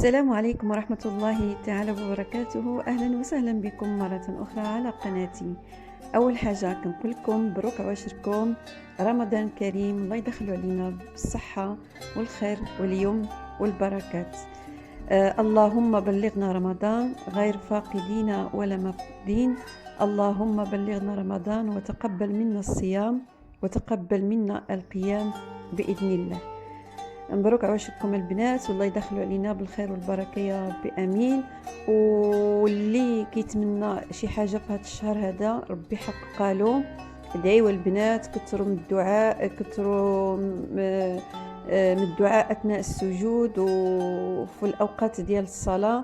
السلام عليكم ورحمة الله تعالى وبركاته. أهلا وسهلا بكم مرة أخرى على قناتي. أول حاجة كنقول لكم مبروك عواشركم، رمضان كريم، الله يدخلوا علينا بالصحة والخير واليوم والبركات. اللهم بلغنا رمضان غير فاقدين ولا مفقودين. اللهم بلغنا رمضان وتقبل منا الصيام وتقبل منا القيام بإذن الله. مبروك عواشركم البنات، والله يدخلوا علينا بالخير والبركه يا ربي امين. واللي كيتمنى شي حاجه في هذا الشهر هذا ربي يحققها له. ادعيوا البنات، كثروا من الدعاء، كثروا من الدعاء اثناء السجود وفي الاوقات ديال الصلاه،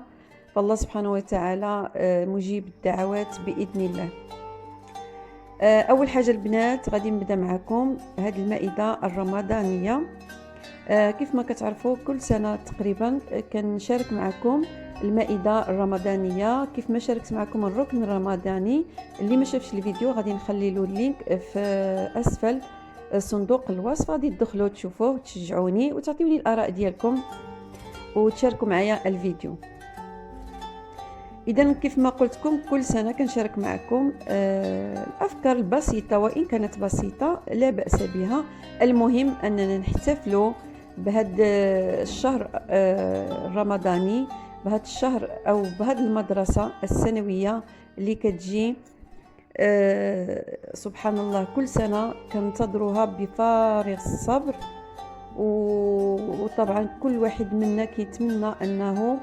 فالله سبحانه وتعالى مجيب الدعوات باذن الله. اول حاجه البنات غادي نبدا معكم هذه المائده الرمضانيه. كيف ما كتعرفوا كل سنة تقريبا كنشارك معكم المائدة الرمضانية، كيف ما شاركت معكم الركن الرمضاني. اللي ما شافش الفيديو غادي نخلي له اللينك في أسفل صندوق الوصف، غادي تدخلوا تشوفوه وتشجعوني وتعطيوني الآراء ديالكم وتشاركوا معايا الفيديو. إذا كيف ما قلت لكم كل سنة كنشارك معكم الأفكار البسيطة، وإن كانت بسيطة لا بأس بها. المهم أننا نحتفلوا بهذا الشهر الرمضاني، بهذا الشهر أو بهذه المدرسة السنوية اللي كتجي سبحان الله كل سنة كننتظروها بفارغ الصبر. وطبعا كل واحد منا كيتمنى أنه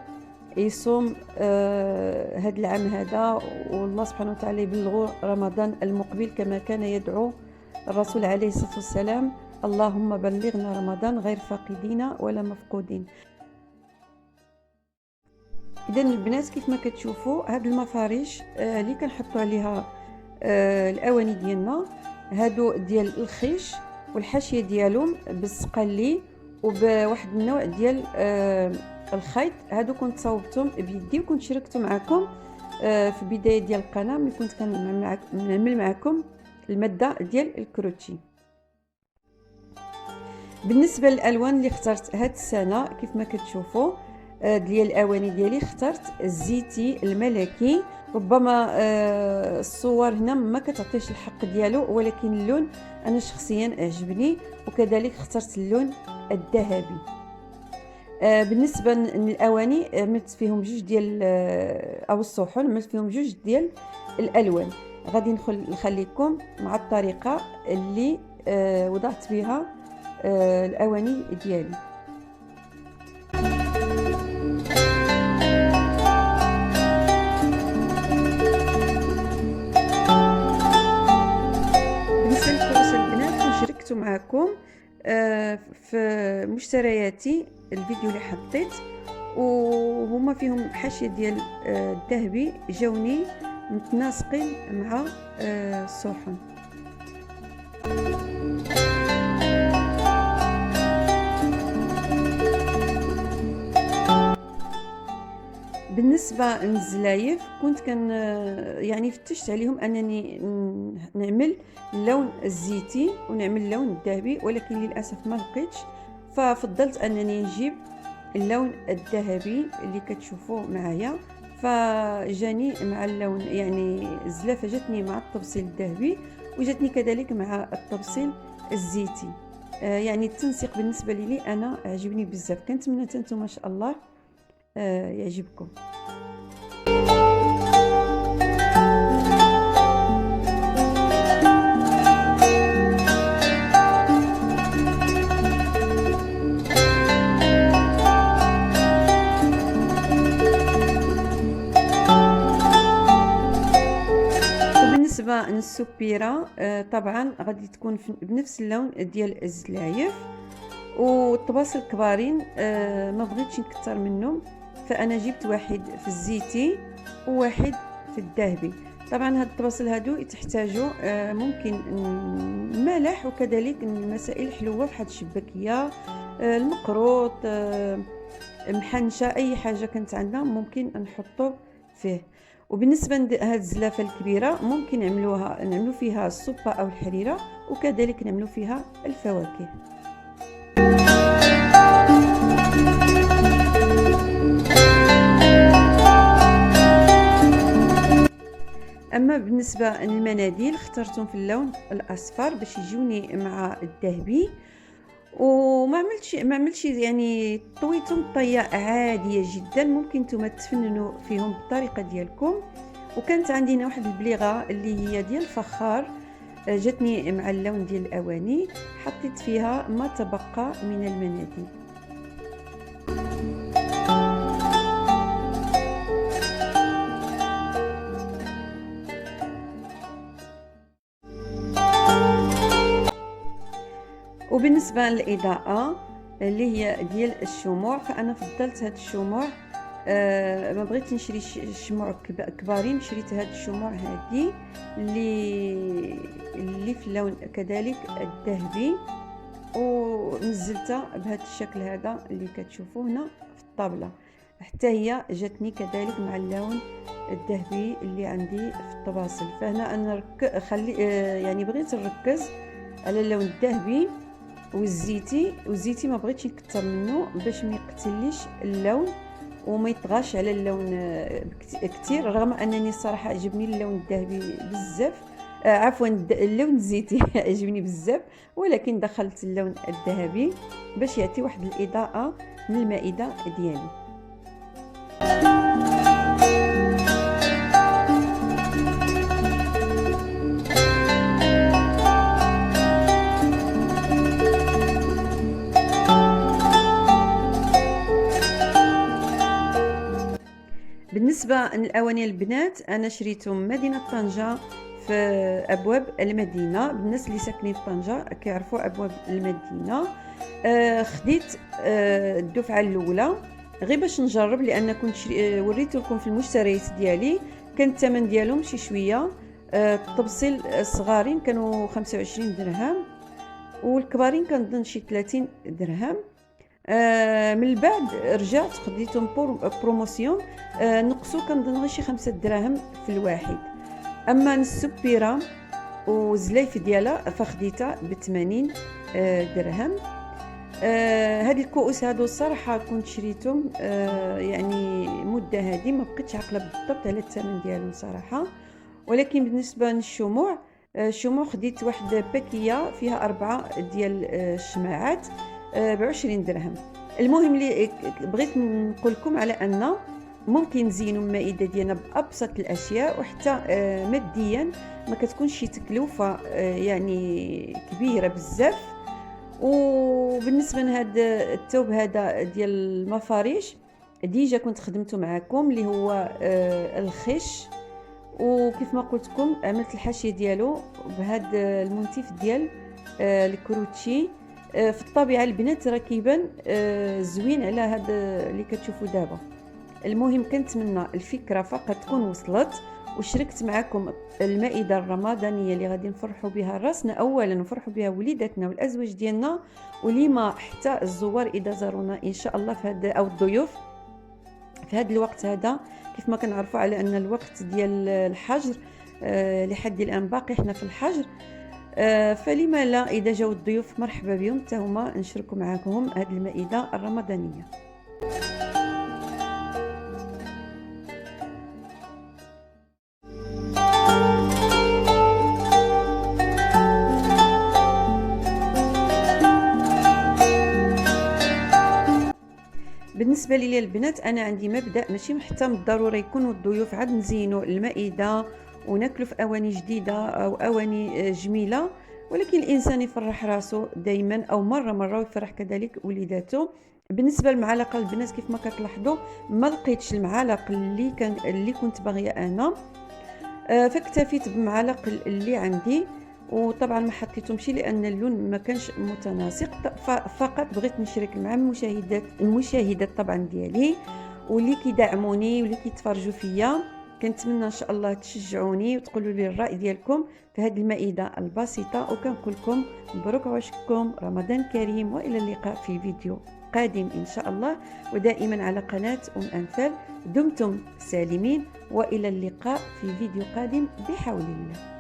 يصوم هذا العام هذا، والله سبحانه وتعالى يبلغ رمضان المقبل كما كان يدعو الرسول عليه الصلاة والسلام: اللهم بلغنا رمضان غير فاقدين ولا مفقودين. إذن البنات كيف ما كتشوفوا هاد المفارش اللي كنحطوا عليها الأواني ديالنا، هادو ديال الخيش والحاشية ديالهم بالسقالي وبواحد النوع ديال الخيط. هادو كنت صوبتهم بيدي وكنت شاركته معكم في بداية ديال القناة ملي كنت كنعمل معكم المادة ديال الكروتشي. بالنسبة للألوان اللي اخترت هاد السنة كيف ما كتشوفوا ديال الأواني ديالي اخترت الزيتي الملكي. ربما الصور هنا ما كتعطيش الحق ديالو، ولكن اللون أنا شخصيا أعجبني، وكذلك اخترت اللون الذهبي. بالنسبه للاواني ملت فيهم جوج ديال او الصحون، ملت فيهم جوج ديال الالوان. غادي نخليكم مع الطريقه اللي وضعت بها الاواني ديالي. بالنسبه للكروس البنات شاركت معكم في مشترياتي الفيديو اللي حطيت، وهما فيهم حاشيه ديال الذهبي جاوني متناسقين مع الصحن. بالنسبه للزلايف كنت يعني فتشت عليهم انني نعمل اللون الزيتي ونعمل اللون الذهبي، ولكن للاسف ما لقيتش، ففضلت انني نجيب اللون الذهبي اللي كتشوفوه معايا. فجاني مع اللون، يعني الزلافه جاتني مع التبصيل الذهبي وجاتني كذلك مع التبصيل الزيتي. يعني التنسيق بالنسبه لي انا عجبني بزاف. كنتمنى انتم ما شاء الله يعجبكم. بالنسبه للسبيره طبعا غادي تكون بنفس اللون ديال الزلايف، والطباس الكبارين ما بغيتش نكتر منهم، فانا جبت واحد في الزيتي وواحد في الذهبي. طبعا هاد الطباسل هادو تحتاجوا ممكن الملح وكذلك المسائل الحلوه بحال الشباكيه، المقروط، محنشه، اي حاجه كانت عندنا ممكن نحطو فيه. وبالنسبه لهاد الزلافه الكبيره ممكن نعملوا فيها السوبه او الحريره، وكذلك نعملوا فيها الفواكه. اما بالنسبه للمناديل اخترتهم في اللون الاصفر باش يجوني مع الذهبي. وما عملتش يعني طويتهم طيه عاديه جدا، ممكن نتوما تفننوا فيهم بالطريقه ديالكم. وكانت عندنا واحد البليغه اللي هي ديال الفخار، جاتني مع اللون ديال الاواني، حطيت فيها ما تبقى من المناديل. وبالنسبه للاضاءه اللي هي ديال الشموع، فانا فضلت هاد الشموع، ما بغيتش نشري شموع كبارين، شريت هاد الشموع هادي اللي في اللون كذلك الذهبي، ونزلتها بهذا الشكل هذا اللي كتشوفوه هنا في الطابله. حتى هي جاتني كذلك مع اللون الذهبي اللي عندي في الطباصل. فهنا انا يعني بغيت نركز على اللون الذهبي والزيتي ما بغيتش نكثر منه باش ما يقتليش اللون وما يطغاش على اللون كثير، رغم انني الصراحه عجبني اللون الذهبي بزاف، عفوا اللون الزيتي عجبني بزاف، ولكن دخلت اللون الذهبي باش يعطي واحد الاضاءه للمائده ديالي. بالنسبه للاواني البنات، انا شريتهم من مدينه طنجه في ابواب المدينه. الناس اللي ساكنين في طنجه كيعرفوا ابواب المدينه. خديت الدفعه الاولى غير باش نجرب، لان كنت وريت لكم في المشتريات ديالي كان الثمن ديالهم شي شويه. الطبسيل الصغارين كانوا 25 درهم، والكبارين كنظن شي 30 درهم. من بعد رجعت خديتهم بروموسيون، نقصوا كنظن غير شي 5 دراهم في الواحد. اما السبيره والزلايف ديالها فخديتها ب 80 درهم. هاد الكؤوس هادو الصراحه كنت شريتهم يعني مده هادي، ما بقيتش عاقله بالضبط على الثمن ديالهم صراحه. ولكن بالنسبه للشموع، الشموع خديت واحد باكيه فيها 4 ديال الشماعات ب20 درهم. المهم اللي بغيت نقول لكم على ان ممكن نزينوا المائده ديالنا بابسط الاشياء، وحتى ماديا ما كتكونش شي تكلفه يعني كبيره بزاف. وبالنسبه لهذا الثوب هذا ديال المفاريش ديجا كنت خدمته معكم، اللي هو الخش، وكيف ما قلت لكم عملت الحاشيه ديالو بهذا المنتف ديال الكروتشي. في الطبيعه البنات راه كيبان زوين على هذا اللي كتشوفوا دابا. المهم كنتمنى الفكره فقط تكون وصلت، وشاركت معكم المائده الرمضانيه اللي غادي نفرحوا بها راسنا اولا، نفرحوا بها وليداتنا والازواج ديالنا، ولما حتى الزوار اذا زارونا ان شاء الله في هذا، او الضيوف في هذا الوقت هذا. كيف ما كنعرفوا على ان الوقت ديال الحجر لحد الان باقي احنا في الحجر، فلما لا اذا جاوا الضيوف مرحبا بهم حتى هما نشاركوا معاكم هذه المائده الرمضانيه. بالنسبه لي البنات، انا عندي مبدا ماشي حتى من الضروري يكونوا الضيوف عاد نزينوا المائده وناكلوا في اواني جديده او اواني جميله، ولكن الانسان يفرح راسه دائما، او مره ويفرح كذلك وليداته. بالنسبه للمعالق البنات كيف ما كتلاحظوا ما لقيتش المعالق اللي كنت باغيه انا، فاكتفيت بمعالق اللي عندي، وطبعا ما حطيتهمش لان اللون ما كانش متناسق. فقط بغيت نشارك مع المشاهدات طبعا ديالي واللي كيدعموني واللي كيتفرجوا فيا. كنتمنى ان شاء الله تشجعوني وتقولوا لي الراي ديالكم في هذه المائده البسيطه، وكنقول لكم مبروك عشكم، رمضان كريم، والى اللقاء في فيديو قادم ان شاء الله، ودائما على قناه أنفال. دمتم سالمين، والى اللقاء في فيديو قادم بحول الله.